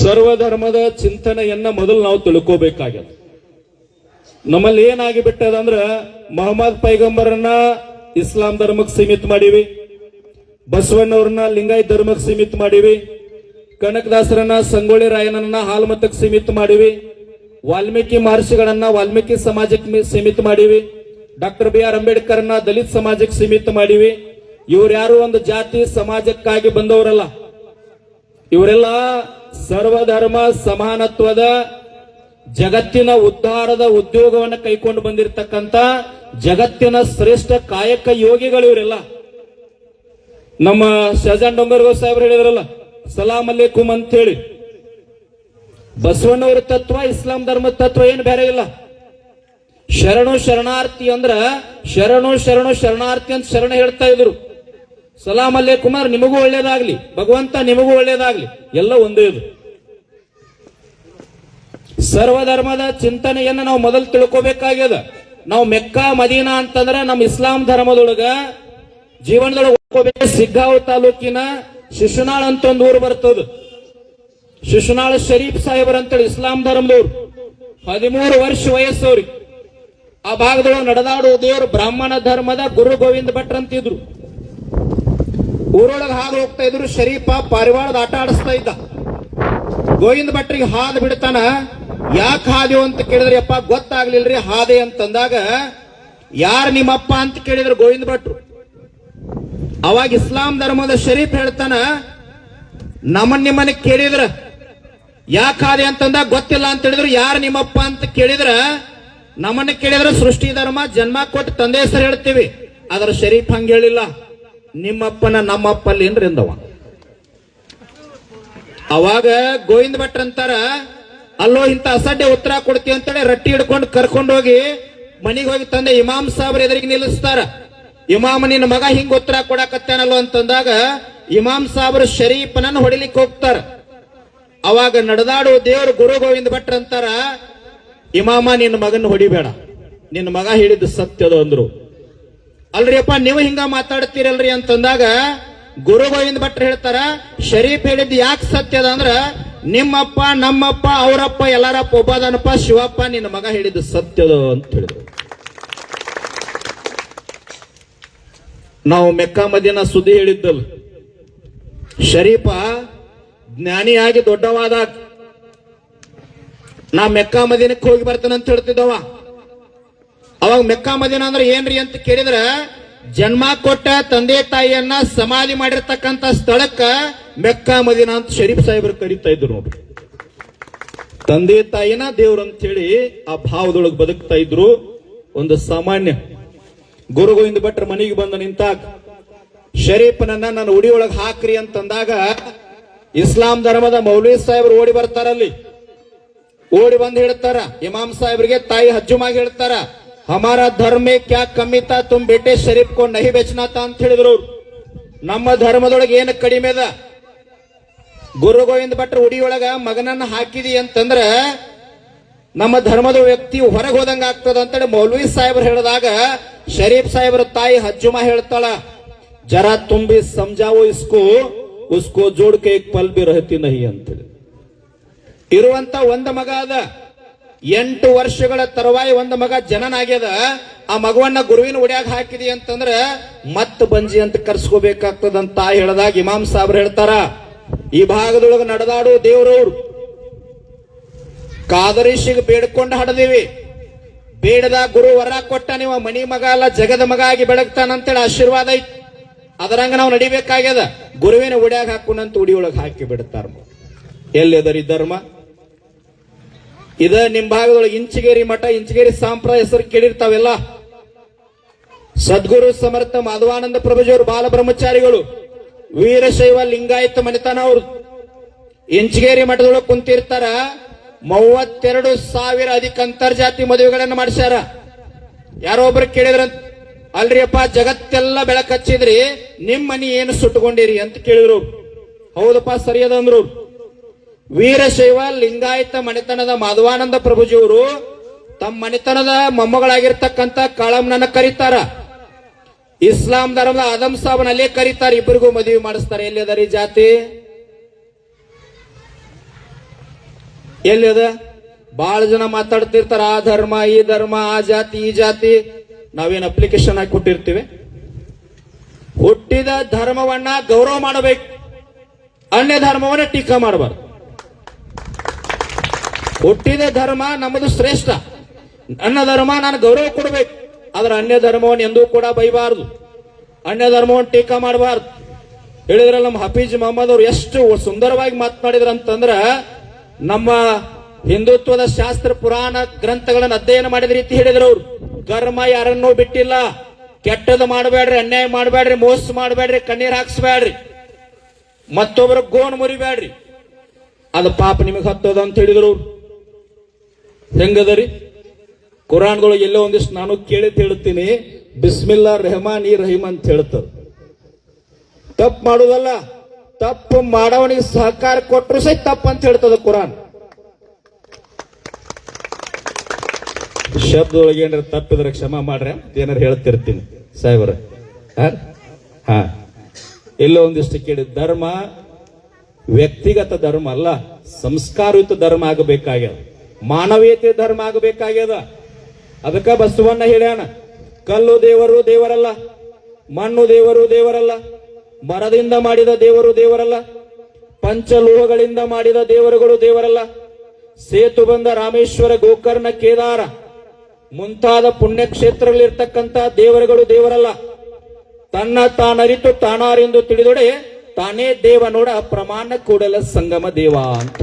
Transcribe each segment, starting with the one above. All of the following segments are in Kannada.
ಸರ್ವಧರ್ಮದ ಚಿಂತನೆಯನ್ನ ಮೊದಲು ನಾವು ತಿಳ್ಕೋಬೇಕಾಗ್ಯದ. ನಮ್ಮಲ್ಲಿ ಏನಾಗಿ ಬಿಟ್ಟದಂದ್ರ ಮೊಹಮ್ಮದ್ ಪೈಗಂಬರನ್ನ ಇಸ್ಲಾಂ ಧರ್ಮಕ್ಕೆ ಸೀಮಿತ ಮಾಡಿವಿ, ಬಸವಣ್ಣವ್ರನ್ನ ಲಿಂಗಾಯತ್ ಧರ್ಮಕ್ಕೆ ಸೀಮಿತ ಮಾಡಿವಿ, ಕನಕದಾಸರನ್ನ ಸಂಗೊಳ್ಳಿ ರಾಯಣ್ಣನ ಹಾಲ್ಮತಕ್ಕೆ ಸೀಮಿತ ಮಾಡಿವಿ, ವಾಲ್ಮೀಕಿ ಮಹರ್ಷಿಗಳನ್ನ ವಾಲ್ಮೀಕಿ ಸಮಾಜಕ್ಕೆ ಸೀಮಿತ ಮಾಡಿವಿ, ಡಾಕ್ಟರ್ ಬಿ ಆರ್ ಅಂಬೇಡ್ಕರ್ನ ದಲಿತ ಸಮಾಜಕ್ಕೆ ಸೀಮಿತ ಮಾಡಿವಿ. ಇವ್ರ್ಯಾರು ಒಂದು ಜಾತಿ ಸಮಾಜಕ್ಕಾಗಿ ಬಂದವರಲ್ಲ. ಇವರೆಲ್ಲ ಸರ್ವಧರ್ಮ ಸಮಾನತ್ವದ ಜಗತ್ತಿನ ಉದ್ಧಾರದ ಉದ್ಯೋಗವನ್ನು ಕೈಕೊಂಡು ಬಂದಿರತಕ್ಕಂತ ಜಗತ್ತಿನ ಶ್ರೇಷ್ಠ ಕಾಯಕ ಯೋಗಿಗಳು ಇವರೆಲ್ಲ. ನಮ್ಮ ಶಹಜಾನ್ ಡೊಂಗರ್ಗೋ ಸಾಹೇಬ್ರು ಹೇಳಿದ್ರಲ್ಲ, ಸಲಾಂ ಅಲೈಕುಂ ಅಂತ ಹೇಳಿ. ಬಸವಣ್ಣವರ ತತ್ವ ಇಸ್ಲಾಂ ಧರ್ಮದ ತತ್ವ ಏನು ಬೇರೆ ಇಲ್ಲ. ಶರಣು ಶರಣಾರ್ಥಿ ಅಂದ್ರ ಶರಣು ಶರಣು ಶರಣಾರ್ಥಿ ಅಂತ ಶರಣ ಹೇಳ್ತಾ ಇದ್ರು. ಸಲಾಂ ಅಲೈಕುಂ ಅಂದ್ರೆ ನಿಮಗೂ ಒಳ್ಳೇದಾಗ್ಲಿ, ಭಗವಂತ ನಿಮಗೂ ಒಳ್ಳೇದಾಗ್ಲಿ, ಎಲ್ಲ ಒಂದೇ ಇದು. ಸರ್ವಧರ್ಮದ ಚಿಂತನೆಯನ್ನ ನಾವು ಮೊದಲು ತಿಳ್ಕೋಬೇಕಾಗ್ಯದ. ನಾವು ಮೆಕ್ಕಾ ಮದೀನಾ ಅಂತಂದ್ರೆ ನಮ್ಮ ಇಸ್ಲಾಂ ಧರ್ಮದೊಳಗ ಜೀವನದೊಳಗೆ ಹೋಗ್ಕೋಬೇಕು. ಸಿಗ್ಗಾಂವ್ ತಾಲೂಕಿನ ಶಿಶುನಾಳ್ ಅಂತ ಒಂದು ಊರು ಬರ್ತದ. ಶಿಶುನಾಳ್ ಶರೀಫ್ ಸಾಹೇಬರ್ ಅಂತೇಳಿ ಇಸ್ಲಾಂ ಧರ್ಮದವ್ರು, 13 ವರ್ಷ ವಯಸ್ಸವ್ರಿಗೆ. ಆ ಭಾಗದೊಳಗೆ ನಡೆದಾಡುವ ದೇವರು ಬ್ರಾಹ್ಮಣ ಧರ್ಮದ ಗುರು ಗೋವಿಂದ ಭಟ್ರ ಅಂತಿದ್ರು. ಊರೊಳಗೆ ಹಾದು ಹೋಗ್ತಾ ಇದ್ರು. ಶರೀಫ ಪಾರಿವಾಳದ ಆಟ ಆಡಿಸ್ತಾ ಇದ್ದ. ಗೋವಿಂದ ಭಟ್ರಿಗೆ ಹಾದು ಬಿಡ್ತಾನ. ಯಾಕೆ ಹಾದೇವು ಅಂತ ಕೇಳಿದ್ರೆ, ಅಪ್ಪ ಗೊತ್ತಾಗ್ಲಿಲ್ರಿ ಹಾದೆ ಅಂತಂದಾಗ, ಯಾರು ನಿಮ್ಮಪ್ಪ ಅಂತ ಕೇಳಿದ್ರು ಗೋವಿಂದ ಭಟ್ರು. ಅವಾಗ ಇಸ್ಲಾಂ ಧರ್ಮದ ಶರೀಫ್ ಹೇಳ್ತಾನ, ನಿಮ್ಮನ್ನ ಕೇಳಿದ್ರ ಯಾಕೆ ಹಾದೆ ಅಂತಂದಾಗ ಗೊತ್ತಿಲ್ಲ ಅಂತ ಹೇಳಿದ್ರು. ಯಾರು ನಿಮ್ಮಪ್ಪ ಅಂತ ಕೇಳಿದ್ರ, ನಮ್ಮನ್ನ ಕೇಳಿದ್ರೆ ಸೃಷ್ಟಿ ಧರ್ಮ ಜನ್ಮ ಕೊಟ್ಟು ತಂದೆ ಹೆಸರು ಹೇಳ್ತೀವಿ. ಅದರ ಶರೀಫ್ ಹಂಗ ಹೇಳಿಲ್ಲ, ನಿಮ್ಮಪ್ಪನ ನಮ್ಮಪ್ಪಲ್ಲಿ ಏನ್ರಿ ಅಂದವ. ಅವಾಗ ಗೋವಿಂದ ಭಟ್ರ ಅಂತಾರ, ಅಲ್ಲೋ ಇಂತ ಅಸಡ್ಡೆ ಉತ್ತರ ಕೊಡ್ತೀವಿ ಅಂತೇಳಿ ರಟ್ಟಿ ಹಿಡ್ಕೊಂಡು ಕರ್ಕೊಂಡು ಹೋಗಿ ಮನೆಗೆ ಹೋಗಿ ತಂದೆ ಇಮಾಮ್ ಸಾಬ್ರ ಎದುರಿಗೆ ನಿಲ್ಲಿಸ್ತಾರ. ಇಮಾಮ ನಿನ್ನ ಮಗ ಹಿಂಗ್ ಉತ್ತರ ಕೊಡಕತ್ತೇನಲ್ಲೋ ಅಂತಂದಾಗ ಇಮಾಮ್ ಸಾಬ್ರು ಶರೀಫನನ್ನು ಹೊಡಿಲಿಕ್ಕೆ ಹೋಗ್ತಾರ. ಅವಾಗ ನಡೆದಾಡುವ ದೇವರು ಗುರು ಗೋವಿಂದ ಭಟ್ರ ಅಂತಾರ, ಇಮಾಮ ನಿನ್ನ ಮಗನ ಹೊಡಿಬೇಡ, ನಿನ್ನ ಮಗ ಹೇಳಿದ್ದು ಸತ್ಯದ ಅಂದ್ರು. ಅಲ್ರಿ ಅಪ್ಪ ನೀವು ಹಿಂಗ ಮಾತಾಡ್ತೀರಲ್ರಿ ಅಂತಂದಾಗ ಗುರು ಗೋವಿಂದ ಭಟ್ರು ಹೇಳ್ತಾರ, ಶರೀಫ್ ಹೇಳಿದ್ದು ಯಾಕೆ ಸತ್ಯದ ಅಂದ್ರ, ನಿಮ್ಮಪ್ಪ ನಮ್ಮಪ್ಪ ಅವರಪ್ಪ ಎಲ್ಲಾರಪ್ಪ ಒಬ್ಬದನಪ್ಪ, ಶಿವಪ್ಪ ನಿನ್ನ ಮಗ ಹೇಳಿದ್ದು ಸತ್ಯದ ಅಂತ ಹೇಳಿದ್ರು. ನಾವು ಮೆಕ್ಕಾ ಮದೀನಾ ಸುದ್ದಿ ಹೇಳಿದ್ದಲ್ಲ, ಶರೀಫ ಜ್ಞಾನಿಯಾಗಿ ದೊಡ್ಡವಾದಾಗ ನಾ ಮೆಕ್ಕಾ ಮದೀನಕ್ಕೆ ಹೋಗಿ ಬರ್ತೇನೆ ಅಂತ ಹೇಳ್ತಿದ್ದವ. ಅವಾಗ ಮೆಕ್ಕಾ ಮದೀನಾ ಅಂದ್ರೆ ಏನ್ರಿ ಅಂತ ಕೇಳಿದ್ರ, ಜನ್ಮ ಕೊಟ್ಟ ತಂದೆ ತಾಯಿಯನ್ನ ಸಮಾಧಿ ಮಾಡಿರ್ತಕ್ಕಂಥ ಸ್ಥಳಕ್ಕ ಮೆಕ್ಕಾ ಮದೀನಾ ಅಂತ ಶರೀಫ್ ಸಾಹೇಬರು ಕರೀತಾ ಇದ್ರು ನೋಡ್ರಿ. ತಂದೆ ತಾಯಿನ ದೇವ್ರ ಅಂತ ಹೇಳಿ ಆ ಭಾವದೊಳಗೆ ಬದುಕ್ತಾ ಇದ್ರು. ಒಂದು ಸಾಮಾನ್ಯ ಗುರು ಗೋವಿಂದ ಭಟ್ರ ಮನೆಗೆ ಬಂದು ನಿಂತಾಗ ಶರೀಫನನ್ನ ನನ್ನ ಉಡಿಯೊಳಗೆ ಹಾಕ್ರಿ ಅಂತಂದಾಗ ಇಸ್ಲಾಂ ಧರ್ಮದ ಮೌಲ್ವಿ ಸಾಹೇಬರು ಓಡಿ ಬರ್ತಾರಲ್ಲಿ. ಓಡಿ ಬಂದು ಹೇಳ್ತಾರ ಇಮಾಮ್ ಸಾಹೇಬ್ರಿಗೆ, ತಾಯಿ ಹಜ್ಜುಮಾಗಿ ಹೇಳ್ತಾರ, ಹಮಾರ ಧರ್ಮ ಕ್ಯಾ ಕಮ್ಮಿತ ತುಮ್ ಬೇಟೆ ಶರೀಫ್ ಕೋ ನಹಿ ಬೆಚ್ನಾತ ಅಂತ ಹೇಳಿದ್ರು. ನಮ್ಮ ಧರ್ಮದೊಳಗೆ ಏನು ಕಡಿಮೆ ಅದ, ಗುರು ಗೋವಿಂದ ಭಟ್ರ ಉಡಿಯೊಳಗ ಮಗನನ್ನ ಹಾಕಿದಿ ಅಂತಂದ್ರ ನಮ್ಮ ಧರ್ಮದ ವ್ಯಕ್ತಿ ಹೊರಗೆ ಹೋದಂಗ ಆಗ್ತದ ಅಂತೇಳಿ ಮೌಲ್ವಿ ಸಾಹೇಬ್ರು ಹೇಳಿದಾಗ ಶರೀಫ್ ಸಾಹೇಬ್ರ ತಾಯಿ ಹಜ್ಜುಮಾ ಹೇಳ್ತಾಳ, ಜರಾ ತುಂಬಿ ಸಮಜಾವೋ ಇಸ್ಕೋ, ಉಸ್ಕೋ ಜೋಡ್ಕೆ ಏಕ್ ಪಲ್ ಬಿ ರಹತಿ ನಹಿ ಅಂತೇಳಿ. ಇರುವಂತ ಒಂದ ಮಗ ಅದ, 8 ವರ್ಷಗಳ ತರುವಾಯ ಒಂದು ಮಗ ಜನನಾಗ್ಯದ. ಆ ಮಗುವನ್ನ ಗುರುವಿನ ಉಡ್ಯಾಗ ಹಾಕಿದಿ ಅಂತಂದ್ರ ಮತ್ ಬಂಜಿ ಅಂತ ಕರ್ಸ್ಕೋಬೇಕಾಗ್ತದಂತ ತಾಯಿ ಹೇಳಿದಾಗ ಇಮಾಮ್ ಸಾಬ್ರು ಹೇಳ್ತಾರ, ಈ ಭಾಗದೊಳಗೆ ನಡೆದಾಡು ದೇವ್ರವ್ರು ಕಾದರಿಶಿಗೆ ಬೇಡ್ಕೊಂಡು ಹಡದಿವಿ. ಬೇಡದ ಗುರು ವರ ಕೊಟ್ಟ, ನೀವು ಮನಿ ಮಗ ಅಲ್ಲ ಜಗದ ಮಗ ಆಗಿ ಬೆಳಗ್ತಾನಂತೇಳಿ ಆಶೀರ್ವಾದ ಐತಿ. ಅದರಂಗ ನಾವು ನಡಿಬೇಕಾಗ್ಯದ. ಗುರುವಿನ ಉಡ್ಯಾಗ ಹಾಕೊಂಡಂತ ಉಡಿಯೊಳಗೆ ಹಾಕಿ ಬಿಡ್ತಾರ. ಎಲ್ಲಿದರಿ ಧರ್ಮ? ಇದ ನಿಮ್ ಭಾಗದೊಳಗೆ ಇಂಚಿಗೇರಿ ಮಠ, ಇಂಚಿಗೇರಿ ಸಂಪ್ರದಾಯ ಹೆಸರು ಕೇಳಿರ್ತಾವೆಲ್ಲ. ಸದ್ಗುರು ಸಮರ್ಥ ಮಾಧವಾನಂದ ಪ್ರಭುಜಿಯವರು ಬಾಲ ಬ್ರಹ್ಮಚಾರಿಗಳು, ವೀರಶೈವ ಲಿಂಗಾಯತ ಮನೆತನ ಅವರು ಇಂಚಿಗೇರಿ ಮಠದೊಳಗೆ ಕುಂತಿರ್ತಾರ. 32,000 ಅಧಿಕ ಅಂತರ್ಜಾತಿ ಮದುವೆಗಳನ್ನ ಮಾಡಿಸ್ಯಾರ. ಯಾರೋ ಒಬ್ರು ಕೇಳಿದ್ರ, ಅಲ್ರಿ ಅಪ್ಪ ಜಗತ್ತೆಲ್ಲ ಬೆಳಕು ಹಚ್ಚಿದ್ರಿ, ನಿಮ್ ಮನಿ ಏನು ಸುಟ್ಟುಕೊಂಡಿರಿ ಅಂತ ಕೇಳಿದ್ರು. ಹೌದಪ್ಪ ಸರಿಯದ ಅಂದ್ರು. ವೀರಶೈವ ಲಿಂಗಾಯತ ಮನೆತನದ ಮಾಧವಾನಂದ ಪ್ರಭುಜಿಯವರು ತಮ್ಮ ಮನೆತನದ ಮೊಮ್ಮಗಳಾಗಿರ್ತಕ್ಕಂಥ ಕಾಳಮ್ಮನನ್ನ ಕರೀತಾರ. ಇಸ್ಲಾಂ ಧರ್ಮದ ಆದಮ್ ಸಾಬನ್ ಅಲ್ಲೇ ಕರೀತಾರೆ, ಇಬ್ಬರಿಗೂ ಮದುವೆ ಮಾಡಿಸ್ತಾರೆ. ಎಲ್ಲಿ ಅದರಿ ಜಾತಿ? ಎಲ್ಲಿ ಅದ? ಬಹಳ ಜನ ಮಾತಾಡ್ತಿರ್ತಾರ, ಆ ಧರ್ಮ ಈ ಧರ್ಮ, ಆ ಜಾತಿ ಈ ಜಾತಿ. ನಾವೇನ್ ಅಪ್ಲಿಕೇಶನ್ ಹಾಕಿ ಕೊಟ್ಟಿರ್ತೀವಿ? ಹುಟ್ಟಿದ ಧರ್ಮವನ್ನ ಗೌರವ ಮಾಡಬೇಕು, ಅನ್ಯ ಧರ್ಮವನ್ನ ಟೀಕಾ ಮಾಡಬಾರ್ದು. ಹುಟ್ಟಿದ ಧರ್ಮ ನಮ್ಮದು ಶ್ರೇಷ್ಠ, ನನ್ನ ಧರ್ಮ ನಾನು ಗೌರವ ಕೊಡಬೇಕು. ಆದ್ರೆ ಅನ್ಯ ಧರ್ಮವನ್ನು ಎಂದೂ ಕೂಡ ಬೈಬಾರದು, ಅನ್ಯ ಧರ್ಮವನ್ನು ಟೀಕಾ ಮಾಡಬಾರ್ದು. ಹೇಳಿದ್ರಲ್ಲ ನಮ್ಮ ಹಫೀಜ್ ಮೊಹಮ್ಮದ್ ಅವರು ಎಷ್ಟು ಸುಂದರವಾಗಿ ಮಾತನಾಡಿದ್ರ ಅಂತಂದ್ರ, ನಮ್ಮ ಹಿಂದುತ್ವದ ಶಾಸ್ತ್ರ ಪುರಾಣ ಗ್ರಂಥಗಳನ್ನು ಅಧ್ಯಯನ ಮಾಡಿದ ರೀತಿ ಹೇಳಿದ್ರು ಅವರು. ಕರ್ಮ ಯಾರನ್ನೂ ಬಿಟ್ಟಿಲ್ಲ, ಕೆಟ್ಟದ ಮಾಡಬೇಡ್ರಿ, ಅನ್ಯಾಯ ಮಾಡಬೇಡ್ರಿ, ಮೋಸ ಮಾಡಬೇಡ್ರಿ, ಕಣ್ಣೀರ್ ಹಾಕ್ಸ್ಬೇಡ್ರಿ, ಮತ್ತೊಬ್ಬರ ಗೋನ್ ಮುರಿಬೇಡ್ರಿ, ಅದು ಪಾಪ ನಿಮಗೆ ಹತ್ತದ ಅಂತ ಹೇಳಿದ್ರು ಅವ್ರು. ಹೆಂಗದರಿ? ಕುರಾನ್ದೊಳಗೆ ಎಲ್ಲೋ ಒಂದಿಷ್ಟು ನಾನು ಕೇಳಿ ಹೇಳ್ತೀನಿ, ಬಿಸ್ಮಿಲ್ಲಾ ರೆಹಮಾನ್ ಇ ರಹೀಮ್ ಅಂತ ಹೇಳ್ತದ. ತಪ್ಪು ಮಾಡುದಲ್ಲ, ತಪ್ಪು ಮಾಡವನಿಗೆ ಸಹಕಾರ ಕೊಟ್ಟರು ಸಹಿತ ತಪ್ಪು ಅಂತ ಹೇಳ್ತದ ಕುರಾನ್. ಶಬ್ದದೊಳಗೆ ಏನಾರ ತಪ್ಪಿದ್ರೆ ಕ್ಷಮಾ ಮಾಡ್ರೆ ಏನಾರು ಹೇಳ್ತಿರ್ತೀನಿ ಸಾಹೇಬ್ರ. ಹಾ, ಎಲ್ಲೋ ಒಂದಿಷ್ಟು ಕೇಳಿ, ಧರ್ಮ ವ್ಯಕ್ತಿಗತ ಧರ್ಮ ಅಲ್ಲ, ಸಂಸ್ಕಾರಯುತ ಧರ್ಮ ಆಗಬೇಕಾಗ್ಯದ, ಮಾನವೀಯತೆ ಧರ್ಮ ಆಗಬೇಕಾಗ್ಯದ. ಅದಕ್ಕ ಬಸವಣ್ಣ ಹೇಳ್ಯಾನ, ಕಲ್ಲು ದೇವರು ದೇವರಲ್ಲ, ಮಣ್ಣು ದೇವರು ದೇವರಲ್ಲ, ಮರದಿಂದ ಮಾಡಿದ ದೇವರು ದೇವರಲ್ಲ, ಪಂಚಲೋಹಗಳಿಂದ ಮಾಡಿದ ದೇವರುಗಳು ದೇವರಲ್ಲ, ಸೇತು ಬಂದ ರಾಮೇಶ್ವರ, ಗೋಕರ್ಣ, ಕೇದಾರ ಮುಂತಾದ ಪುಣ್ಯಕ್ಷೇತ್ರಗಳಿರ್ತಕ್ಕಂಥ ದೇವರುಗಳು ದೇವರಲ್ಲ. ತನ್ನ ತಾನರಿತು ತಾನಾರೆಂದು ತಿಳಿದೊಡೆ ತಾನೇ ದೇವ ನೋಡ, ಪ್ರಮಾಣ ಕೂಡಲ ಸಂಗಮ ದೇವ ಅಂತ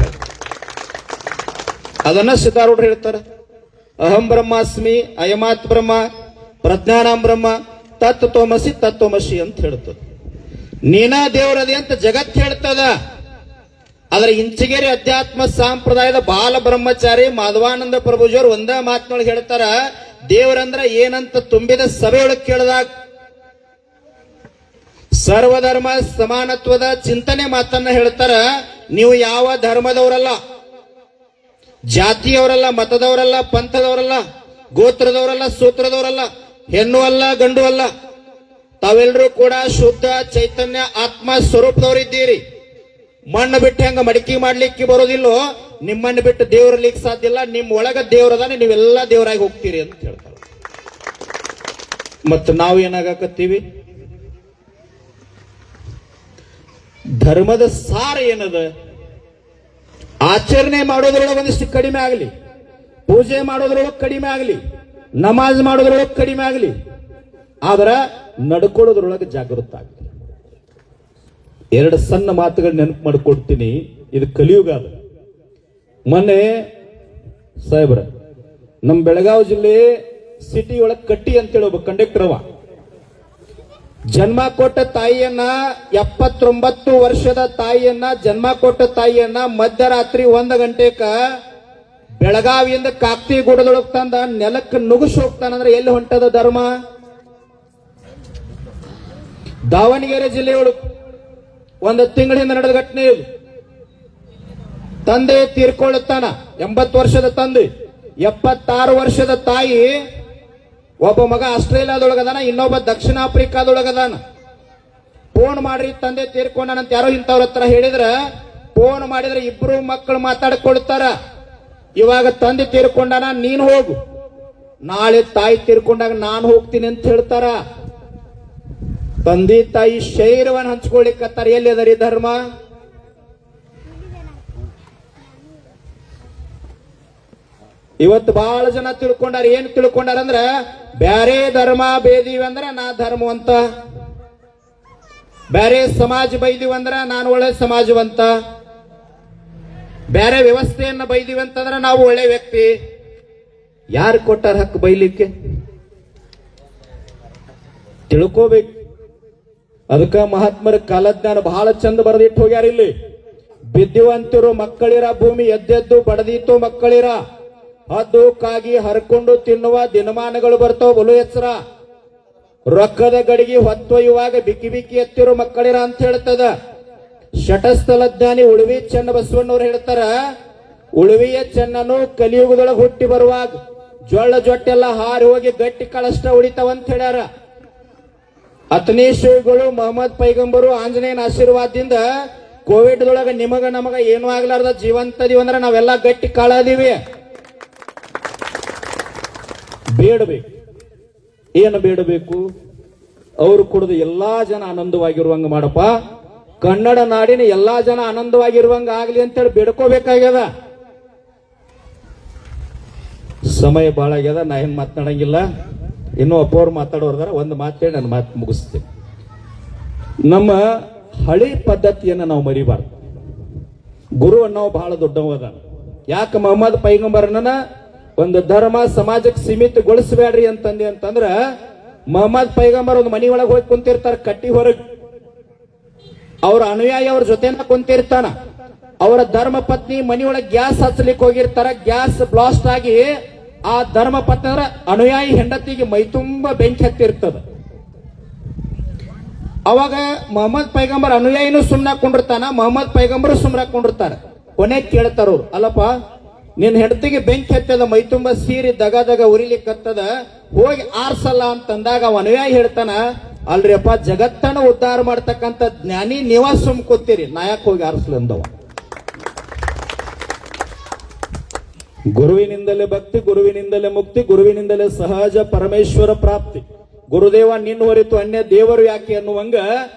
ಅದನ್ನ ಸಿದ್ಧಾರೂಢರು ಹೇಳ್ತಾರೆ. ಅಹಂ ಬ್ರಹ್ಮಾಸ್ಮಿ, ಅಯಮಾತ್ ಬ್ರಹ್ಮ, ಪ್ರಜ್ಞಾನಾಂ ಬ್ರಹ್ಮ, ತತ್ವಮಸಿ ತತ್ವಮಸಿ ಅಂತ ಹೇಳ್ತದೆ. ನೀನ ದೇವರದೆ ಅಂತ ಜಗತ್ ಹೇಳ್ತದ. ಆದ್ರೆ ಇಂಚಗೇರಿ ಅಧ್ಯಾತ್ಮ ಸಂಪ್ರದಾಯದ ಬಾಲ ಬ್ರಹ್ಮಚಾರಿ ಮಾಧವಾನಂದ ಪ್ರಭುಜಿಯವರು ಒಂದ ಮಾತಿನೊಳಗೆ ಹೇಳ್ತಾರ, ದೇವರಂದ್ರ ಏನಂತ ತುಂಬಿದ ಸಭೆಯೊಳಗೆ ಕೇಳಿದಾಗ ಸರ್ವಧರ್ಮ ಸಮಾನತ್ವದ ಚಿಂತನೆ ಮಾತನ್ನ ಹೇಳ್ತಾರ. ನೀವು ಯಾವ ಧರ್ಮದವರಲ್ಲ, ಜಾತಿಯವರಲ್ಲ, ಮತದವರಲ್ಲ, ಪಂಥದವರಲ್ಲ, ಗೋತ್ರದವರಲ್ಲ, ಸೂತ್ರದವರಲ್ಲ, ಹೆಣ್ಣು ಅಲ್ಲ, ಗಂಡು ಅಲ್ಲ, ತಾವೆಲ್ಲರೂ ಕೂಡ ಶುದ್ಧ ಚೈತನ್ಯ ಆತ್ಮ ಸ್ವರೂಪದವರಿದ್ದೀರಿ. ಮಣ್ಣು ಬಿಟ್ಟು ಹೆಂಗ ಮಡಿಕೆ ಮಾಡ್ಲಿಕ್ಕೆ ಬರೋದಿಲ್ಲೋ, ನಿಮ್ಮನ್ನು ಬಿಟ್ಟು ದೇವರಲಿಕ್ಕೆ ಸಾಧ್ಯ ಇಲ್ಲ. ನಿಮ್ಮ ಒಳಗ ದೇವರದಾನೆ, ನೀವೆಲ್ಲ ದೇವರಾಗಿ ಹೋಗ್ತೀರಿ ಅಂತ ಹೇಳ್ತಾರೆ. ಮತ್ತು ನಾವು ಏನಾಗಕತ್ತೀವಿ? ಧರ್ಮದ ಸಾರ ಏನದ? ಆಚರಣೆ ಮಾಡೋದ್ರೊಳಗೆ ಒಂದಿಷ್ಟು ಕಡಿಮೆ ಆಗಲಿ, ಪೂಜೆ ಮಾಡೋದ್ರೊಳಗೆ ಕಡಿಮೆ ಆಗಲಿ, ನಮಾಜ್ ಮಾಡೋದ್ರೊಳಗೆ ಕಡಿಮೆ ಆಗಲಿ, ಆದ್ರ ನಡ್ಕೊಳ್ಳೋದ್ರೊಳಗೆ ಜಾಗೃತ ಆಗಲಿ. ಎರಡು ಸಣ್ಣ ಮಾತುಗಳು ನೆನಪು ಮಾಡಿಕೊಡ್ತೀನಿ. ಇದು ಕಲಿಯುಗ ಅದ. ಮೊನ್ನೆ ಸಾಹೇಬ್ರ ನಮ್ಮ ಬೆಳಗಾವಿ ಜಿಲ್ಲೆ ಸಿಟಿ ಒಳಗೆ ಕಟ್ಟಿ ಅಂತೇಳಿ ಒಬ್ಬ ಕಂಡಕ್ಟರ್ ಅವ ಜನ್ಮ ಕೊಟ್ಟ ತಾಯಿಯನ್ನ, 79 ವರ್ಷದ ತಾಯಿಯನ್ನ, ಜನ್ಮ ಕೊಟ್ಟ ತಾಯಿಯನ್ನ ಮಧ್ಯರಾತ್ರಿ 1 ಗಂಟೆಕ ಬೆಳಗಾವಿಯಿಂದ ಕಾಕ್ತಿಗುಡದೊಳಗೆ ತಂದ ನೆಲಕ್ಕೆ ನುಗ್ಗಿಸಿ ಹೋಗ್ತಾನಂದ್ರೆ ಎಲ್ಲಿ ಹೊಂಟದ ಧರ್ಮ? ದಾವಣಗೆರೆ ಜಿಲ್ಲೆಯೊಳಗೆ 1 ತಿಂಗಳಿಂದ ನಡೆದ ಘಟನೆ ಇದು. ತಂದೆ ತೀರ್ಕೊಳ್ಳುತ್ತಾನ, 80 ವರ್ಷದ ತಂದೆ, 76 ವರ್ಷದ ತಾಯಿ. ಒಬ್ಬ ಮಗ ಆಸ್ಟ್ರೇಲಿಯಾದೊಳಗದಾನ, ಇನ್ನೊಬ್ಬ ದಕ್ಷಿಣ ಆಫ್ರಿಕಾದೊಳಗದಾನ. ಫೋನ್ ಮಾಡ್ರಿ ತಂದೆ ತೀರ್ಕೊಂಡಾನಂತ ಯಾರೋ ಇಂಥವ್ರ ಹತ್ರ ಹೇಳಿದ್ರ, ಫೋನ್ ಮಾಡಿದ್ರೆ ಇಬ್ರು ಮಕ್ಕಳು ಮಾತಾಡ್ಕೊಳ್ತಾರ. ಇವಾಗ ತಂದೆ ತೀರ್ಕೊಂಡಾನ, ನೀನ್ ಹೋಗು, ನಾಳೆ ತಾಯಿ ತೀರ್ಕೊಂಡಾಗ ನಾನು ಹೋಗ್ತೀನಿ ಅಂತ ಹೇಳ್ತಾರ. ತಂದೆ ತಾಯಿ ಶರೀರವನ್ನು ಹಂಚ್ಕೊಳ್ಳಿಕ್ಕತ್ತಾರ. ಎಲ್ಲಿ ಅದರಿ ಧರ್ಮ? ಇವತ್ತು ಬಹಳ ಜನ ತಿಳ್ಕೊಂಡಾರ. ಏನ್ ತಿಳ್ಕೊಂಡಾರ ಅಂದ್ರ, ಬ್ಯಾರೆ ಧರ್ಮ ಬೇದೀವಿ ಅಂದ್ರ ನಾ ಧರ್ಮವಂತ, ಬ್ಯಾರೆ ಸಮಾಜ ಬೈದೀವಿ ಅಂದ್ರ ನಾನು ಒಳ್ಳೆ ಸಮಾಜವಂತ, ಬ್ಯಾರೆ ವ್ಯವಸ್ಥೆಯನ್ನ ಬೈದೀವಿ ಅಂತಂದ್ರ ನಾವು ಒಳ್ಳೆ ವ್ಯಕ್ತಿ. ಯಾರು ಕೊಟ್ಟಾರ ಹಕ್ಕು ಬೈಲಿಕ್ಕೆ? ತಿಳ್ಕೋಬೇಕು. ಅದಕ್ಕ ಮಹಾತ್ಮರ ಕಾಲಜ್ಞಾನ ಬಹಳ ಚಂದ ಬರೆದಿಟ್ಟು ಹೋಗ್ಯಾರ. ಇಲ್ಲಿ ಬಿದ್ದಿವಂತರು ಮಕ್ಕಳಿರ, ಭೂಮಿ ಎದ್ದೆದ್ದು ಬಡದೀತು ಮಕ್ಕಳಿರ, ಹದ್ದು ಕಾಗಿ ಹರ್ಕೊಂಡು ತಿನ್ನುವ ದಿನಮಾನಗಳು ಬರ್ತಾವ ಬಲು ಎಚ್ಚರ, ರೊಕ್ಕದ ಗಡಿಗೆ ಹೊತ್ತೊಯ್ಯುವಾಗ ಬಿಕ್ಕಿ ಬಿಕ್ಕಿ ಎತ್ತಿರೋ ಮಕ್ಕಳಿರ ಅಂತ ಹೇಳ್ತದ. ಶಟಸ್ಥಲಜ್ಞಾನಿ ಉಳುವಿ ಚೆನ್ನ ಬಸವಣ್ಣವ್ರು ಹೇಳ್ತಾರ, ಉಳುವಿಯ ಚೆನ್ನನು ಕಲಿಯುಗದೊಳಗೆ ಹುಟ್ಟಿ ಬರುವಾಗ ಜೊಳ್ಳ ಜೊಟ್ಟೆಲ್ಲ ಹಾರಿ ಹೋಗಿ ಗಟ್ಟಿ ಕಳಷ್ಟ ಉಳಿತಾವಂತ ಹೇಳ್ಯಾರ. ಅತನೇಶ್ವರಿಗಳು, ಮೊಹಮ್ಮದ್ ಪೈಗಂಬರು, ಆಂಜನೇಯನ ಆಶೀರ್ವಾದದಿಂದ ಕೋವಿಡ್ದೊಳಗ ನಿಮಗ ನಮಗ ಏನೂ ಆಗ್ಲಾರ್ದ ಜೀವಂತ ಇದೀವಿ ಅಂದ್ರೆ ನಾವೆಲ್ಲ ಗಟ್ಟಿ ಕಾಳದೀವಿ. ಬೇಡಬೇಕು, ಏನು ಬೇಡಬೇಕು? ಅವರು ಕುಡಿದು ಎಲ್ಲಾ ಜನ ಆನಂದವಾಗಿರುವಂಗ ಮಾಡಪ್ಪ, ಕನ್ನಡ ನಾಡಿನ ಎಲ್ಲಾ ಜನ ಆನಂದವಾಗಿರುವಂಗ ಆಗ್ಲಿ ಅಂತೇಳಿ ಬೇಡ್ಕೋಬೇಕಾಗ್ಯದ. ಸಮಯ ಬಹಳ ಆಗ್ಯದ, ನಾ ಏನ್ ಮಾತನಾಡಂಗಿಲ್ಲ. ಇನ್ನೂ ಅಪ್ಪವ್ರು ಮಾತಾಡೋರ್ದಾರ, ಒಂದು ಮಾತೇಳಿ ನನ್ನ ಮಾತು ಮುಗಿಸ್ತೇನೆ. ನಮ್ಮ ಹಳಿ ಪದ್ಧತಿಯನ್ನು ನಾವು ಮರಿಬಾರ್ದು. ಗುರು ಅನ್ನೋ ಬಹಳ ದೊಡ್ಡವದ. ಯಾಕೆ ಮೊಹಮ್ಮದ್ ಪೈಗಂಬರನ ಒಂದು ಧರ್ಮ ಸಮಾಜಕ್ಕೆ ಸೀಮಿತಗೊಳಿಸಬೇಡ್ರಿ ಅಂತಂದ್ರ, ಮೊಹಮ್ಮದ್ ಪೈಗಂಬರ್ ಒಂದು ಮನಿ ಒಳಗೆ ಹೋಗಿ ಕುಂತಿರ್ತಾರ, ಕಟ್ಟಿ ಹೊರಗೆ. ಅವ್ರ ಅನುಯಾಯಿ ಅವ್ರ ಜೊತೆನ ಕುಂತಿರ್ತಾನ. ಅವರ ಧರ್ಮ ಪತ್ನಿ ಮನಿಯೊಳಗೆ ಗ್ಯಾಸ್ ಹಚ್ಚಲಿಕ್ಕೆ ಹೋಗಿರ್ತಾರ. ಗ್ಯಾಸ್ ಬ್ಲಾಸ್ಟ್ ಆಗಿ ಆ ಧರ್ಮ ಪತ್ನಿ ಅಂದ್ರ ಅನುಯಾಯಿ ಹೆಂಡತಿಗೆ ಮೈ ತುಂಬ ಬೆಂಕಿ ಹತ್ತಿರ್ತದ. ಅವಾಗ ಮೊಹಮ್ಮದ್ ಪೈಗಂಬರ್ ಅನುಯಾಯಿನೂ ಸುಮ್ಮನಾಕೊಂಡಿರ್ತಾನ, ಮೊಹಮ್ಮದ್ ಪೈಗಂಬರ್ ಸುಮ್ಮನಾಕೊಂಡಿರ್ತಾರ. ಕೊನೆ ಕೇಳ್ತಾರ ಅವ್ರು, ಅಲ್ಲಪ್ಪ ನಿನ್ ಹೆಂಡತಿಗೆ ಬೆಂಕಿ ಹತ್ತದ, ಮೈ ತುಂಬ ಸೀರಿ ದಗ ದಗ ಉರಿಲಿಕ್ಕತ್ತದ, ಹೋಗಿ ಆರ್ಸಲ್ಲ ಅಂತಂದಾಗ ಅವ ಅನುಯಾಯಿ ಹೇಳ್ತಾನ, ಅಲ್ರಿ ಅಪ್ಪ ಜಗತ್ತನ್ನ ಉದ್ಧಾರ ಮಾಡ್ತಕ್ಕಂಥ ಜ್ಞಾನಿ ನೀವ ಸುಮ್ ಕೂತೀರಿ, ನಾ ಯಾಕೆ ಹೋಗಿ ಆರಿಸ್ಲಿ ಅಂದವ. ಗುರುವಿನಿಂದಲೇ ಭಕ್ತಿ, ಗುರುವಿನಿಂದಲೇ ಮುಕ್ತಿ, ಗುರುವಿನಿಂದಲೇ ಸಹಜ ಪರಮೇಶ್ವರ ಪ್ರಾಪ್ತಿ. ಗುರುದೇವ ನಿನ್ನ ಹೊರಿತು ಅನ್ಯ ದೇವರು ಯಾಕೆ ಅನ್ನುವಂಗ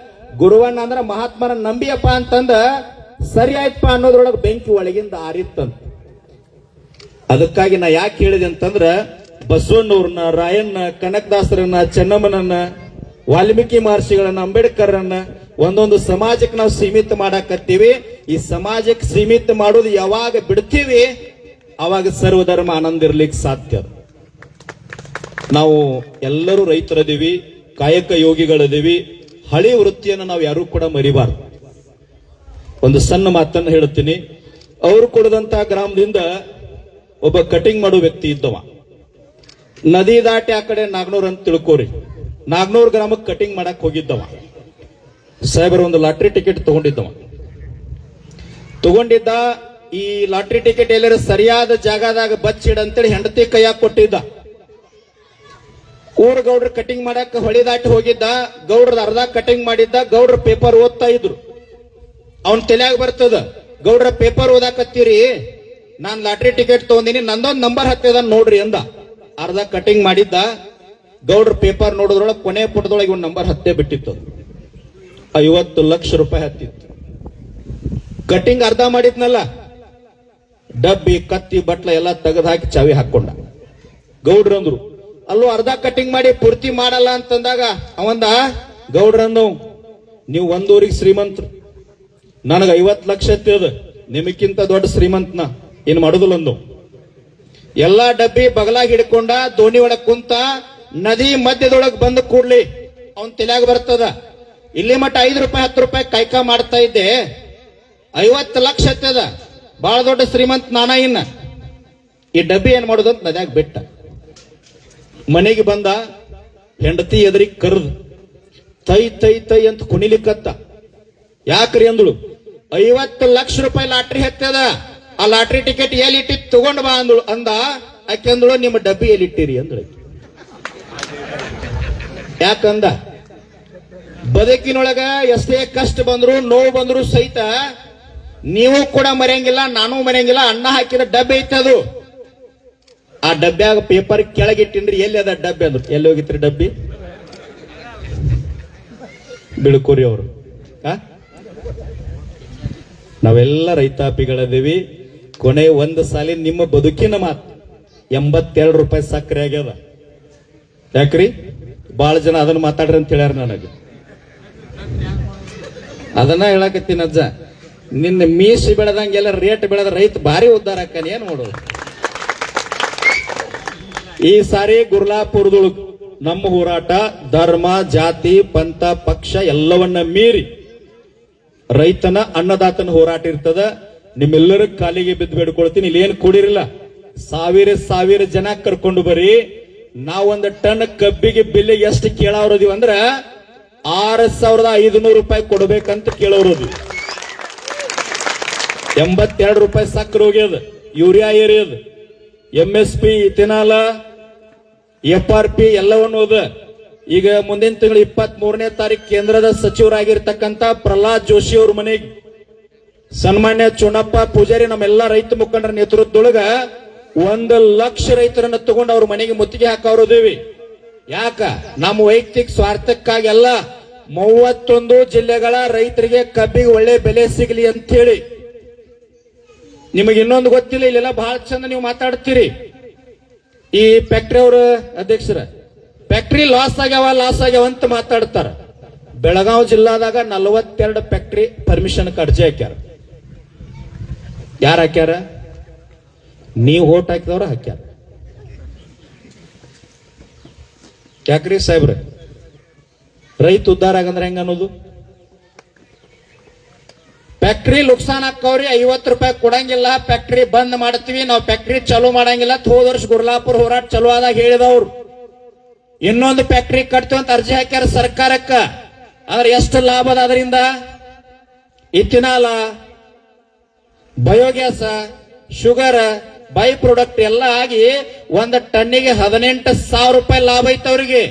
ಗುರುವನ್ನ ಅಂದ್ರ ಮಹಾತ್ಮನ ನಂಬಿಯಪ್ಪ ಅಂತಂದ ಸರಿ ಆಯ್ತಪ್ಪ ಅನ್ನೋದ್ರೊಳಗೆ ಬೆಂಕಿ ಒಳಗಿಂದ ಆರಿತ್ತಂತ. ಅದಕ್ಕಾಗಿ ನಾ ಯಾಕೆ ಹೇಳಿದೆ ಅಂತಂದ್ರ, ಬಸವಣ್ಣವ್ರನ್ನ, ರಾಯಣ್ಣ, ಕನಕದಾಸರನ್ನ, ಚೆನ್ನಮ್ಮನನ್ನ, ವಾಲ್ಮೀಕಿ ಮಹರ್ಷಿಗಳನ್ನ, ಅಂಬೇಡ್ಕರ್ರನ್ನ ಒಂದೊಂದು ಸಮಾಜಕ್ಕೆ ನಾವು ಸೀಮಿತ ಮಾಡಾಕತ್ತೀವಿ. ಈ ಸಮಾಜಕ್ಕೆ ಸೀಮಿತ ಮಾಡೋದು ಯಾವಾಗ ಬಿಡ್ತೀವಿ ಅವಾಗ ಸರ್ವಧರ್ಮ ಆನಂದ ಇರ್ಲಿಕ್ಕೆ ಸಾಧ್ಯ. ನಾವು ಎಲ್ಲರೂ ರೈತರದೀವಿ, ಕಾಯಕ ಯೋಗಿಗಳದೀವಿ. ಹಳಿ ವೃತ್ತಿಯನ್ನು ನಾವು ಯಾರು ಕೂಡ ಮರಿಬಾರ್ದು. ಒಂದು ಸಣ್ಣ ಮಾತನ್ನು ಹೇಳ್ತೀನಿ. ಅವರು ಕೊಡದಂತಹ ಗ್ರಾಮದಿಂದ ಒಬ್ಬ ಕಟಿಂಗ್ ಮಾಡೋ ವ್ಯಕ್ತಿ ಇದ್ದವ. ನದಿ ದಾಟಿ ಆ ಕಡೆ ನಾಗನೂರ್ ಅಂತ ತಿಳ್ಕೋರಿ, ನಾಗನೂರ್ ಗ್ರಾಮಕ್ಕೆ ಕಟಿಂಗ್ ಮಾಡಕ್ ಹೋಗಿದ್ದವ. ಸಾಹೇಬರ ಒಂದು ಲಾಟ್ರಿ ಟಿಕೆಟ್ ತಗೊಂಡಿದ್ದ. ಈ ಲಾಟ್ರಿ ಟಿಕೆಟ್ ಎಲ್ಲರೂ ಸರಿಯಾದ ಜಾಗದಾಗ ಬಚ್ಚಿಡಂತೇಳಿ ಹೆಂಡತಿ ಕೈಯಾಗ ಕೊಟ್ಟಿದ್ದ. ಊರ್ ಗೌಡ್ರ ಕಟಿಂಗ್ ಮಾಡಕ್ ಹೊಳಿ ದಾಟಿ ಹೋಗಿದ್ದ. ಗೌಡ್ರದ ಅರ್ಧ ಕಟಿಂಗ್ ಮಾಡಿದ್ದ. ಗೌಡ್ರ ಪೇಪರ್ ಓದ್ತಾ ಇದ್ರು. ಅವನ್ ತಲೆಯಾಗ ಬರ್ತದ, ಗೌಡ್ರ ಪೇಪರ್ ಓದಾಕತ್ತೀರಿ, ನಾನ್ ಲಾಟ್ರಿ ಟಿಕೆಟ್ ತಗೊಂಡಿನಿ, ನಂದೊಂದ್ ನಂಬರ್ ಹತ್ತಿದ ನೋಡ್ರಿ ಅಂದ. ಅರ್ಧ ಕಟಿಂಗ್ ಮಾಡಿದ್ದ. ಗೌಡ್ರ ಪೇಪರ್ ನೋಡಿದ್ರೊಳಗೆ ಕೊನೆ ಪುಟದೊಳಗೆ ಒಂದು ನಂಬರ್ ಹತ್ತೇ ಬಿಟ್ಟಿತ್ತು. 50 ಲಕ್ಷ ರೂಪಾಯಿ ಹತ್ತಿತ್ತು. ಕಟಿಂಗ್ ಅರ್ಧ ಮಾಡಿದ್ನಲ್ಲ, ಡಬ್ಬಿ ಕತ್ತಿ ಬಟ್ಲ ಎಲ್ಲ ತೆಗೆದು ಹಾಕಿ ಚಾವಿ ಹಾಕೊಂಡ. ಗೌಡ್ರಂದ್ರು, ಅಲ್ಲೂ ಅರ್ಧ ಕಟಿಂಗ್ ಮಾಡಿ ಪೂರ್ತಿ ಮಾಡಲ್ಲ ಅಂತಂದಾಗ ಅವಂದ, ಗೌಡ್ರಂದು ನೀವು ಒಂದೂರಿಗೆ ಶ್ರೀಮಂತರು, ನನಗ 50 ಲಕ್ಷ ಎತ್ತದ, ನಿಮಕ್ಕಿಂತ ದೊಡ್ಡ ಶ್ರೀಮಂತನ ಏನ್ ಮಾಡುದಿಲ್ಲ ಒಂದು. ಎಲ್ಲಾ ಡಬ್ಬಿ ಬಗಲಾಗಿ ಹಿಡ್ಕೊಂಡ ದೋಣಿ ಒಳಗ್ ಕುಂತ ನದಿ ಮಧ್ಯದೊಳಗ್ ಬಂದು ಕೂಡ್ಲಿ ಅವನ್ ತಲೆಯಾಗ ಬರ್ತದ, ಇಲ್ಲಿ ಮಟ್ಟ 5 ರೂಪಾಯಿ 10 ರೂಪಾಯಿ ಕಾಯ್ಕ ಮಾಡ್ತಾ ಇದ್ದೆ, 50 ಲಕ್ಷ ಎತ್ತದ, ಬಹಳ ದೊಡ್ಡ ಶ್ರೀಮಂತ ನಾನ. ಇನ್ನ ಈ ಡಬ್ಬಿ ಏನ್ ಮಾಡೋದು ಅಂತ ನದ್ಯಾಗ ಬಿಟ್ಟ. ಮನೆಗೆ ಬಂದ, ಹೆಂಡತಿ ಎದುರಿಗೆ ಕರೆದು ತೈ ತೈ ತೈ ಅಂತ ಕುಣಿಲಿಕ್ಕತ್ತ. ಯಾಕ್ರಿ ಅಂದಳು, 50 ಲಕ್ಷ ರೂಪಾಯಿ ಲಾಟ್ರಿ ಹತ್ತದ, ಆ ಲಾಟ್ರಿ ಟಿಕೆಟ್ ಎಲ್ಲಿ ಇಟ್ಟಿ ತಗೊಂಡ್ ಬಾ ಅಂದಳು. ಅಂದ ಆಕೆ ಅಂದಳು, ನಿಮ್ಮ ಡಬ್ಬಿ ಎಲ್ಲಿ ಇಟ್ಟಿರಿ ಅಂದಳು. ಯಾಕಂದ, ಬದುಕಿನೊಳಗ ಎಷ್ಟೇ ಕಷ್ಟ ಬಂದ್ರು ನೋವು ಬಂದ್ರು ಸಹಿತ ನೀವು ಕೂಡ ಮರೆಯಂಗಿಲ್ಲ, ನಾನು ಮರೆಯಂಗಿಲ್ಲ. ಅನ್ನ ಹಾಕಿದ ಡಬ್ಬಿ ಐತದು. ಆ ಡಬ್ಬ್ಯಾಗ ಪೇಪರ್ ಕೆಳಗಿಟ್ಟಿನ್ರಿ, ಎಲ್ಲಿ ಅದ ಡಬ್ಬಿ ಅಂದ್ರು. ಎಲ್ಲಿ ಹೋಗಿತ್ರಿ ಡಬ್ಬಿ? ಬಿಳ್ಕೋರಿ ಅವರು. ನಾವೆಲ್ಲ ರೈತಾಪಿಗಳದೀವಿ. ಕೊನೆ ಒಂದು ಸಾಲಿ ನಿಮ್ಮ ಬದುಕಿನ ಮಾತು, 82 ರೂಪಾಯಿ ಸಕ್ಕರೆ ಆಗ್ಯದ. ಯಾಕ್ರಿ? ಬಹಳ ಜನ ಅದನ್ನ ಮಾತಾಡ್ರಿ ಅಂತ ಹೇಳ್ಯಾರ ನನಗೆ. ಅದನ್ನ ಹೇಳಕತ್ತೀನಿ ಅಜ್ಜ, ನಿನ್ನ ಮೀಸಿ ಬೆಳೆದಂಗೆಲ್ಲ ರೇಟ್ ಬೆಳೆದ ರೈತ ಭಾರಿ ಉದ್ಧಾರ ಆಕ್ಕನ. ಏನ್ ಮಾಡೋದು? ಈ ಸಾರಿ ಗುರ್ಲಾಪುರದೊಳಗ ನಮ್ಮ ಹೋರಾಟ ಧರ್ಮ, ಜಾತಿ, ಪಂಥ, ಪಕ್ಷ ಎಲ್ಲವನ್ನ ಮೀರಿ ರೈತನ ಅನ್ನದಾತನ ಹೋರಾಟ ಇರ್ತದ. ನಿಮ್ಮೆಲ್ಲರ ಕಾಲಿಗೆ ಬಿದ್ದು ಬೇಡ್ಕೊಳ್ತೀನಿ, ಇಲ್ಲಿ ಏನ್ ಕೂಡಿರಲ್ಲ, ಸಾವಿರ ಜನ ಕರ್ಕೊಂಡು ಬರೀ. ನಾವೊಂದು ಟನ್ ಕಬ್ಬಿಗೆ ಬಿಲ್ ಎಷ್ಟು ಕೇಳೋರದೀವಿ ಅಂದ್ರ 6,500 ರೂಪಾಯಿ ಕೊಡ್ಬೇಕಂತ ಕೇಳೋರದು. 82 ರೂಪಾಯಿ ಸಕ್ಕರೆ ಹೋಗ್ಯದ, ಯೂರಿಯಾ ಏರಿಯದ, MSP, ಇಥೆನಾಲ್, FRP ಎಲ್ಲವನ್ನು ಅದ. ಈಗ ಮುಂದಿನ ತಿಂಗಳು 23ನೇ ತಾರೀಕು ಕೇಂದ್ರದ ಸಚಿವರಾಗಿರ್ತಕ್ಕಂಥ ಪ್ರಹ್ಲಾದ್ ಜೋಶಿ ಅವ್ರ ಮನೆಗೆ ಸನ್ಮಾನ್ಯ ಚುನಪ್ಪ ಪೂಜಾರಿ ನಮ್ಮೆಲ್ಲ ರೈತ ಮುಖಂಡರ ನೇತೃತ್ವದೊಳಗ 1,00,000 ರೈತರನ್ನ ತಗೊಂಡು ಅವ್ರ ಮನೆಗೆ ಮುತ್ತಿಗೆ ಹಾಕೋದೇವಿ. ಯಾಕ ನಮ್ಮ ವೈಯಕ್ತಿಕ ಸ್ವಾರ್ಥಕ್ಕಾಗಿ ಅಲ್ಲ, 31 ಜಿಲ್ಲೆಗಳ ರೈತರಿಗೆ ಕಬ್ಬಿಗೆ ಒಳ್ಳೆ ಬೆಲೆ ಸಿಗಲಿ ಅಂತ ಹೇಳಿ. ನಿಮಗೆ ಇನ್ನೊಂದು ಗೊತ್ತಿಲ್ಲ, ಇಲ್ಲೆಲ್ಲ ಬಹಳ ಚಂದ ನೀವು ಮಾತಾಡ್ತೀರಿ. ಈ ಫ್ಯಾಕ್ಟ್ರಿ ಅವ್ರ ಅಧ್ಯಕ್ಷರ ಫ್ಯಾಕ್ಟ್ರಿ ಲಾಸ್ ಆಗ್ಯಾವ ಅಂತ ಮಾತಾಡ್ತಾರ. ಬೆಳಗಾವಿ ಜಿಲ್ಲಾದಾಗ 42 ಫ್ಯಾಕ್ಟ್ರಿ ಪರ್ಮಿಷನ್ ಅರ್ಜಿ ಹಾಕ್ಯಾರ. ಯಾರು ಹಾಕ್ಯಾರ? ನೀವು ಓಟ್ ಹಾಕಿದವ್ರ ಹಾಕ್ಯಾರ. ಯಾಕ್ರಿ ಸಾಹೇಬ್ರ? ರೈತ ಉದ್ಧಾರ ಆಗಂದ್ರೆ ಹೆಂಗ ಅನ್ನೋದು? ಫ್ಯಾಕ್ಟ್ರಿ ನುಕ್ಸಾನ್ ಹಾಕವ್ರಿ, 50 ರೂಪಾಯಿ ಕೊಡಂಗಿಲ್ಲ, ಫ್ಯಾಕ್ಟ್ರಿ ಬಂದ್ ಮಾಡ್ತೀವಿ, ನಾವು ಫ್ಯಾಕ್ಟ್ರಿ ಚಾಲೂ ಮಾಡಂಗಿಲ್ಲ. ಹೋದ ವರ್ಷ ಗುರ್ಲಾಪುರ ಹೋರಾಟ ಚಲೋ ಆದಾಗ ಹೇಳಿದವ್ರು. ಇನ್ನೊಂದು ಫ್ಯಾಕ್ಟ್ರಿ ಕಟ್ತೀವಿ ಅಂತ ಅರ್ಜಿ ಹಾಕ್ಯಾರ ಸರ್ಕಾರಕ್ಕ. ಆದ್ರೆ ಎಷ್ಟು ಲಾಭ ಅದ ಅದರಿಂದ? ಇಥಿನಾಲ, ಬಯೋಗ್ಯಾಸ್, ಶುಗರ್, ಬೈ ಪ್ರಾಡಕ್ಟ್ ಎಲ್ಲ ಆಗಿ 1 ಟನ್ನಿಗೆ 18,000 ರೂಪಾಯಿ ಲಾಭ ಐತೆ ಅವ್ರಿಗೆ.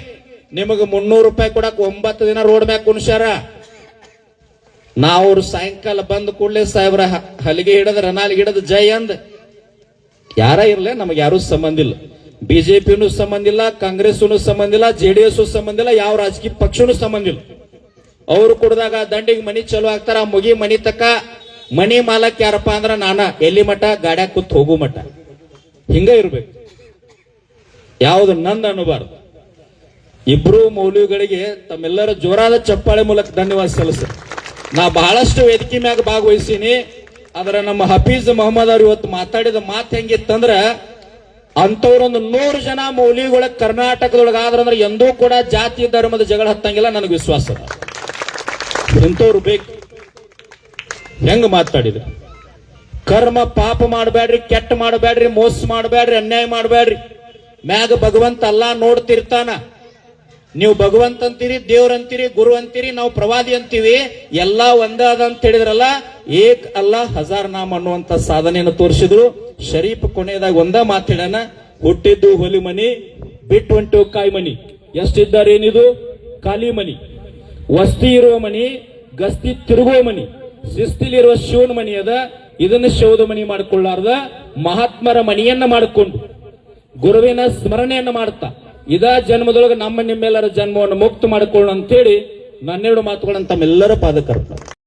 ನಿಮಗೆ 300 ರೂಪಾಯಿ ಕೊಡಕ್ 9 ದಿನ ರೋಡ್ ಮ್ಯಾಗ ಕುಣಿಸ್ಯಾರ. ನಾವು ಸಾಯಂಕಾಲ ಬಂದ ಕೂಡಲೇ ಸಾಹೇಬ್ರ ಹಲಿಗೆ ಹಿಡದ ರನಾಲಿಗೆ ಹಿಡದ ಜೈ ಅಂದ್ ಯಾರ ಇರ್ಲಿ, ನಮಗೆ ಯಾರು ಸಂಬಂಧ ಇಲ್ಲ. ಬಿಜೆಪಿನೂ ಸಂಬಂಧ ಇಲ್ಲ, ಕಾಂಗ್ರೆಸ್ನು ಸಂಬಂಧ ಇಲ್ಲ, ಜೆಡಿಎಸ್ ಸಂಬಂಧ ಇಲ್ಲ, ಯಾವ ರಾಜಕೀಯ ಪಕ್ಷನೂ ಸಂಬಂಧ ಇಲ್ಲ. ಅವ್ರು ಕುಡ್ದಾಗ ದಂಡಿಗೆ ಮನಿ ಚಲೋ ಆಗ್ತಾರ. ಮುಗಿ ಮನಿ ತಕ ಮನಿ ಮಾಲಕ್ ಯಾರಪ್ಪ ಅಂದ್ರ ನಾನ, ಎಲ್ಲಿ ಮಠ ಗಾಡ್ಯಾಗ ಕೂತ್ ಹೋಗು ಮಠ. ಹಿಂಗ ಇರ್ಬೇಕು, ಯಾವ್ದು ನಂದ್ ಅನ್ನಬಾರ್ದು. ಇಬ್ರು ಮೌಲ್ಯಗಳಿಗೆ ತಮ್ಮೆಲ್ಲರ ಜೋರಾದ ಚಪ್ಪಾಳೆ ಮೂಲಕ ಧನ್ಯವಾದ ಸಲ್ಲಿಸ. ನಾ ಬಹಳಷ್ಟು ವೇದಿಕೆ ಮ್ಯಾಗ ಭಾಗವಹಿಸೀನಿ. ಅದರ ನಮ್ಮ ಹಫೀಜ್ ಮೊಹಮ್ಮದ್ ಅವ್ರು ಇವತ್ತು ಮಾತಾಡಿದ ಮಾತು ಹೆಂಗಿತ್ತಂದ್ರ, ಅಂತವ್ರೊಂದು 100 ಜನ ಮೌಲ್ಯಗಳ ಕರ್ನಾಟಕದೊಳಗ ಆದ್ರಂದ್ರೆ ಎಂದೂ ಕೂಡ ಜಾತಿ ಧರ್ಮದ ಜಗಳ ಹತ್ತಂಗಿಲ್ಲ, ನನಗೆ ವಿಶ್ವಾಸ ಅದ. ಇಂಥವ್ರು ಬೇಕು. ಹೆಂಗ ಮಾತಾಡಿದ್ರು? ಕರ್ಮ ಪಾಪ ಮಾಡಬೇಡ್ರಿ, ಕೆಟ್ಟ ಮಾಡಬೇಡ್ರಿ, ಮೋಸ ಮಾಡಬೇಡ್ರಿ, ಅನ್ಯಾಯ ಮಾಡಬೇಡ್ರಿ. ಮ್ಯಾಗ ಭಗವಂತ ಅಲ್ಲಾ ನೋಡ್ತಿರ್ತಾನ. ನೀವು ಭಗವಂತ ಅಂತೀರಿ, ದೇವ್ರ ಅಂತೀರಿ, ಗುರು ಅಂತೀರಿ, ನಾವು ಪ್ರವಾದಿ ಅಂತೀವಿ, ಎಲ್ಲಾ ಒಂದೇ ಅದ ಅಂತ ಹೇಳಿದ್ರಲ್ಲ. ಏಕ್ ಅಲ್ಲಾ ಹಜಾರ್ ನಾಮ್ ಅನ್ನುವಂತ ಸಾಧನೆಯನ್ನು ತೋರಿಸಿದ್ರು. ಶರೀಫ್ ಕೊನೆಯದಾಗ ಒಂದ ಮಾತಾಡೋಣ, ಹುಟ್ಟಿದ್ದು ಹೊಲಿ ಮನಿ, ಬಿಟ್ಟು ಹೊಂಟು ಕಾಯಿ ಮನಿ. ಎಷ್ಟಿದ್ದಾರೆ ಏನಿದು? ಖಾಲಿ ಮನಿ. ವಸ್ತಿ ಇರುವ ಮನಿ, ಗಸ್ತಿ ತಿರುಗುವ ಮನಿ, ಶಿಸ್ತಿಲಿರುವ ಶಿವನ ಮನಿ ಅದ. ಇದನ್ನು ಶೌದ ಮನಿ ಮಾಡಿಕೊಳ್ಳಾರ್ದ ಮಹಾತ್ಮರ ಮನಿಯನ್ನ ಮಾಡಿಕೊಂಡು ಗುರುವಿನ ಸ್ಮರಣೆಯನ್ನ ಮಾಡ್ತಾ ಇದ ಜನ್ಮದೊಳಗೆ ನಮ್ಮ ನಿಮ್ಮೆಲ್ಲರ ಜನ್ಮವನ್ನು ಮುಕ್ತ ಮಾಡಿಕೊಳ್ಳೋಣ ಅಂತೇಳಿ ನನ್ನೆರಡು ಮಾತುಗಳನ್ನು ತಮ್ಮೆಲ್ಲರ ಪಾದಕರ್ತ.